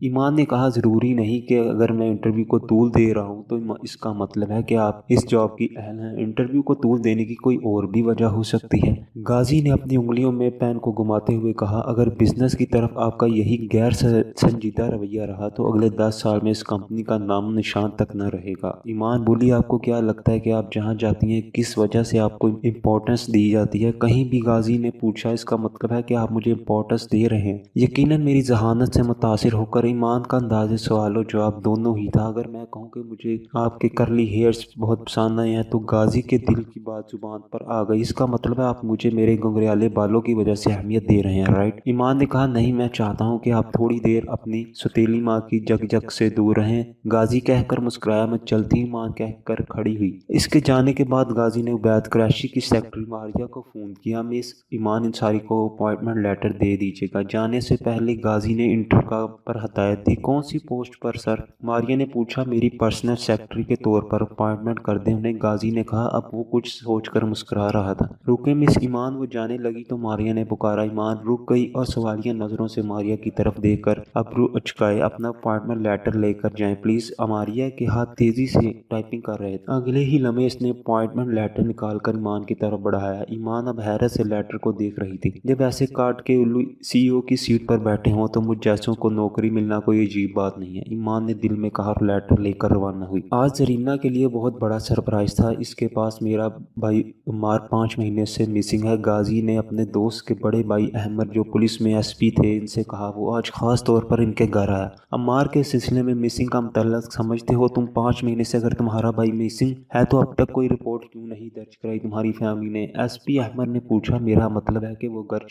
ایمان نے کہا ضروری نہیں کہ اگر میں انٹرویو کو طول دے رہا ہوں تو اس کا مطلب ہے کہ آپ اس جاب کی اہل ہیں، انٹرویو کو طول دینے کی کوئی اور بھی وجہ ہو سکتی ہے۔ غازی نے اپنی انگلیوں میں پین کو گھماتے ہوئے کہا اگر بزنس کی طرف آپ کا یہی غیر سنجیدہ رویہ رہا تو اگلے 10 سال میں اس کمپنی کا نام نشان تک نہ رہے گا۔ ایمان بولی آپ کو کیا لگتا ہے کہ آپ جہاں جاتی ہیں کس وجہ سے آپ کو امپورٹنس دی جاتی ہے؟ کہیں بھی؟ غازی نے پوچھا۔ اس کا مطلب ہے کہ آپ مجھے امپورٹنس دے رہے ہیں؟ یقیناً میری ذہانت سے متاثر ہو کر ایمان کا انداز سوال و جواب دونوں ہی تھا۔ اگر میں کہوں کہ مجھے آپ کے کرلی ہیئرز بہت پسند آئے ہیں تو غازی کے دل کی بات زبان پر آ گئی۔ اس کا مطلب ہے آپ مجھے میرے گنگریالے بالوں کی وجہ سے اہمیت دے رہے ہیں، رائٹ؟ ایمان نے کہا نہیں، میں چاہتا ہوں کہ آپ تھوڑی دیر اپنی ستیلی ماں کی جگ جگ سے دور رہیں۔ غازی کہہ کر مسکرایا۔ میں چلتی ہوں ماں کہہ کر کھڑی ہوئی۔ اس کے جانے کے بعد غازی نے عبید قریشی کی سیکرٹری ماریہ کو فون کیا۔ مس ایمان انصاری کو اپائنٹمنٹ لیٹر دے دیجیے گا۔ جانے سے پہلے غازی نے انٹر پر ہدایت دی۔ کون سی پوسٹ پر سر؟ ماریہ نے پوچھا۔ میری پرسنل سیکرٹری کے طور پر اپائنٹمنٹ کر دیں انہیں، غازی نے کہا۔ اب وہ کچھ سوچ کر مسکرا رہا تھا۔ رکے مس ایمان۔ وہ جانے لگی تو ماریہ نے پکارا۔ ایمان رک گئی اور سوالیہ نظروں سے ماریہ کی طرف دیکھ کر ابرو اچکائے۔ اپنا اپائنٹمنٹ لیٹر لے کر جائیں پلیز۔ ماریہ کے ہاتھ تیزی سے ٹائپنگ کر رہے تھے۔ اگلے ہی لمحے اس نے اپائنٹمنٹ لیٹر نکال کر ایمان کی طرف بڑھایا۔ ایمان اب حیرت سے لیٹر کو دیکھ رہی تھی۔ جب ایسے کاٹ کے الو سی ای او کی سیٹ پر بیٹھے ہوں تو مجھ جیسوں کو نوکری ملنا کوئی عجیب بات نہیں ہے، ایمان نے دل میں کہا اور لیٹر لے کر روانہ ہوئی۔ آج زرینہ کے لیے بہت بڑا سرپرائز تھا۔ اس کے پاس میرا بھائی عمار 5 مہینے سے مسنگ ہے۔ غازی نے اپنے دوست کے بڑے بھائی احمد جو پولیس میں ایس پی تھے ان سے کہا۔ وہ آج خاص طور پر ان کے گھر آیا۔ عمار کے سلسلے میں مسنگ کا متعلق سمجھتے ہو تم 5 مہینے سے اگر تمہارا بھائی مسنگ ہے تو اب تک کوئی رپورٹ کیوں نہیں درج کرائی تمہاری فیملی نے؟ ایس پی احمد نے پوچھا۔ میرا مطلب ہے کہ وہ گھر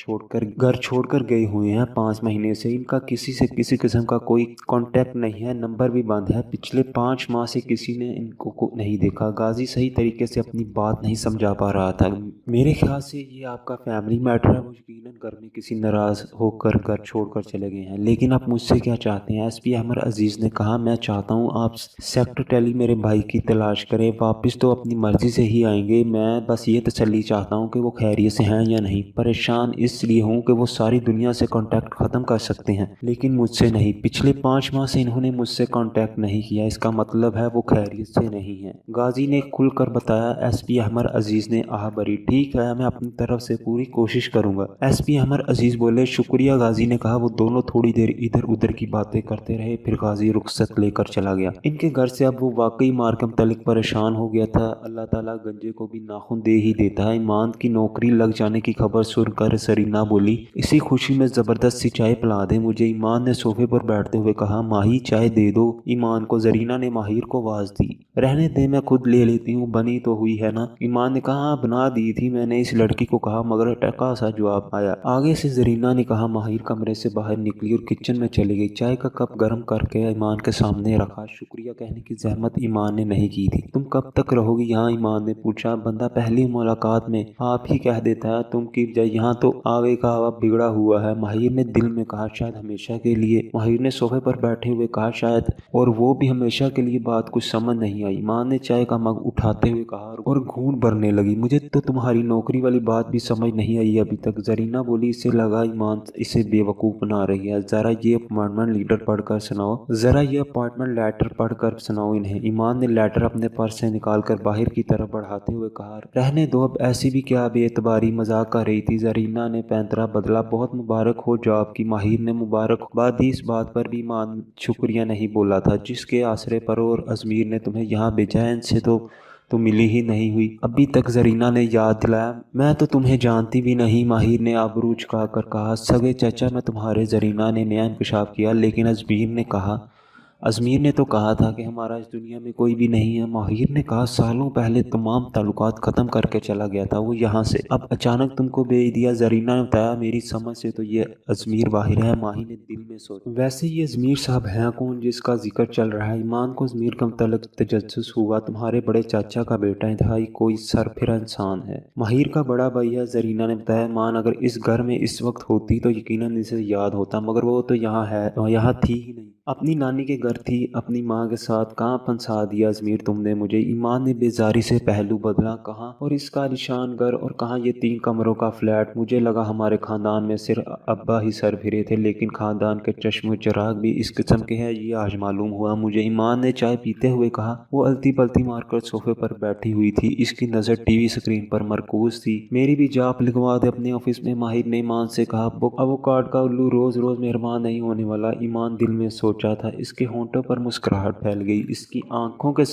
چھوڑ کر گئے ہوئے ہیں 5 مہینے سے۔ ان کا کسی سے کسی قسم کا کوئی کانٹیکٹ نہیں ہے، نمبر بھی بند ہے۔ پچھلے 5 ماہ سے کسی نے ان کو نہیں دیکھا۔ غازی صحیح طریقے سے اپنی بات نہیں سمجھا پا رہا تھا۔ میرے خیال سے یہ آپ کا فیملی میٹر ہے۔ وہ یقیناً گھر میں کسی ناراض ہو کر گھر چھوڑ کر چلے گئے ہیں، لیکن آپ مجھ سے کیا چاہتے ہیں؟ ایس پی احمد عزیز نے کہا۔ میں چاہتا ہوں آپ سیکرٹری میرے بھائی کی تلاش کریں، واپس تو اپنی مرضی سے ہی آئیں گے۔ میں بس یہ تسلی چاہتا ہوں کہ وہ خیریت سے ہیں یا نہیں۔ پریشان اس لیے ہوں کہ وہ ساری دنیا سے کانٹیکٹ ختم کر سکتے ہیں لیکن مجھ سے نہیں۔ پچھلے 5 ماہ سے انہوں نے مجھ سے کانٹیکٹ نہیں کیا، اس کا مطلب ہے وہ خیریت سے نہیں ہیں، غازی نے کھل کر بتایا۔ ایس پی احمد عزیز نے آہ بھری۔ ٹھیک ہے، میں اپنی طرف سے پوری کوشش کروں گا، ایس پی احمد عزیز بولے۔ شکریہ، غازی نے کہا۔ وہ دونوں تھوڑی دیر ادھر ادھر کی باتیں کرتے رہے، پھر غازی رخصت لے کر چلا گیا۔ ان کے گھر سے اب وہ واقعی مار کے متعلق پریشان ہو گیا تھا۔ اللہ تعالیٰ گنجے کو بھی ناخن دے ہی دیتا ہے۔ ایمان کی نوکری لگ جانے کی خبر سن کر زرینہ بولی، اسی خوشی میں زبردست سی چائے پلا دیں مجھے۔ ایمان نے صوفے پر بیٹھتے ہوئے کہا۔ ماہی چائے دے دو ایمان کو، زرینہ نے ماہر کو آواز دی۔ رہنے دے، میں خود لے لیتی ہوں، بنی تو ہوئی ہے نا؟ ایمان نے کہا۔ ہاں بنا دی تھی میں نے اس لڑکی کو کہا، مگر ٹکا سا جواب آیا۔ آگے سے زرینہ نے کہا۔ ماہر کمرے سے باہر نکلی اور کچن میں چلی گئی۔ چائے کا کپ گرم کر کے ایمان کے سامنے رکھا۔ شکریہ کہنے کی زحمت ایمان نے نہیں کی تھی۔ تم کب تک رہو گی یہاں؟ ایمان نے پوچھا۔ بندہ پہلی ملاقات میں آپ ہی کہہ دیتا ہے تم کی بجائے یہاں تو آگے کا ہوا بگڑا ہوا ہے، ماہر نے دل میں کہا۔ شاید ہمیشہ کے لیے، ماہر نے صوفے پر بیٹھے ہوئے کہا۔ شاید، اور وہ بھی ہمیشہ کے لیے۔ بات کچھ سمجھ نہیں آئی۔ ایمان نے چائے کا مگ اٹھاتے ہوئے کہا اور گھونٹ بھرنے لگی۔ مجھے تو تمہاری نوکری والی بات بھی سمجھ نہیں آئی ابھی تک، زرینہ بولی۔ اسے لگا ایمان اسے بے وقوف بنا رہی ہے۔ ذرا یہ اپائنٹمنٹ لیٹر پڑھ کر سناؤ، ذرا یہ اپائنٹمنٹ لیٹر پڑھ کر سناؤ انہیں۔ ایمان نے لیٹر اپنے پرس سے نکال کر باہر کی طرف بڑھاتے ہوئے کہا۔ رہنے دو، اب ایسی بھی کیا بے اعتباری، مذاق کر رہی تھی۔ زرینہ نے پینترا بدلا۔ بہت مبارک ہو جاب کی، ماہر نے مبارکباد دی۔ اس بات پر بھی ایمان شکریہ نہیں بولا تھا جس کے آسرے پر اور ازمیر نے تمہیں یہاں بھیجا ہے، ان سے تو ملی ہی نہیں ہوئی ابھی تک، زرینہ نے یاد دلایا۔ میں تو تمہیں جانتی بھی نہیں، ماہر نے آبرو چکا کر کہا۔ سگے چچا میں تمہارے، زرینہ نے نیا انکشاف کیا۔ لیکن ازمیر نے تو کہا تھا کہ ہمارا اس دنیا میں کوئی بھی نہیں ہے، ماہر نے کہا۔ سالوں پہلے تمام تعلقات ختم کر کے چلا گیا تھا وہ یہاں سے، اب اچانک تم کو بھیج دیا، زرینہ نے بتایا۔ میری سمجھ سے تو یہ ازمیر باہر ہے، ماہر نے دل میں سوچا۔ ویسے یہ ازمیر صاحب ہیں کون جس کا ذکر چل رہا ہے؟ ایمان کو ازمیر کا متعلق تجسس ہوا۔ تمہارے بڑے چاچا کا بیٹا، انتہائی کوئی سرپھرا انسان ہے، ماہر کا بڑا بھائی ہے، زرینہ نے بتایا۔ ایمان اگر اس گھر میں اس وقت ہوتی تو یقیناً اسے یاد ہوتا، مگر وہ تو یہاں تھی ہی نہیں۔ اپنی نانی کے گھر تھی، اپنی ماں کے ساتھ، کہاں پھنسا دیا ضمیر تم نے مجھے۔ ایمان نے بیزاری سے پہلو بدلا، کہاں اور اس کا عالیشان گھر، اور کہاں یہ 3 کمروں کا فلیٹ۔ مجھے لگا ہمارے خاندان میں صرف ابا ہی سر پھرے تھے، لیکن خاندان کے چشم و چراغ بھی اس قسم کے ہیں، یہ آج معلوم ہوا مجھے۔ ایمان نے چائے پیتے ہوئے کہا۔ وہ التی پلتی مار کر صوفے پر بیٹھی ہوئی تھی، اس کی نظر ٹی وی اسکرین پر مرکوز تھی۔ میری بھی جاپ لگوا دے اپنے آفس میں، ماہر نے ایمان سے کہا۔ ایووکاڈو کا الو روز روز مہربان نہیں ہونے والا، ایمان دل میں سوچا تھا۔ اس کے ہونٹوں پر مسکراہٹ پھیل گئی، اس کی آنکھوں کے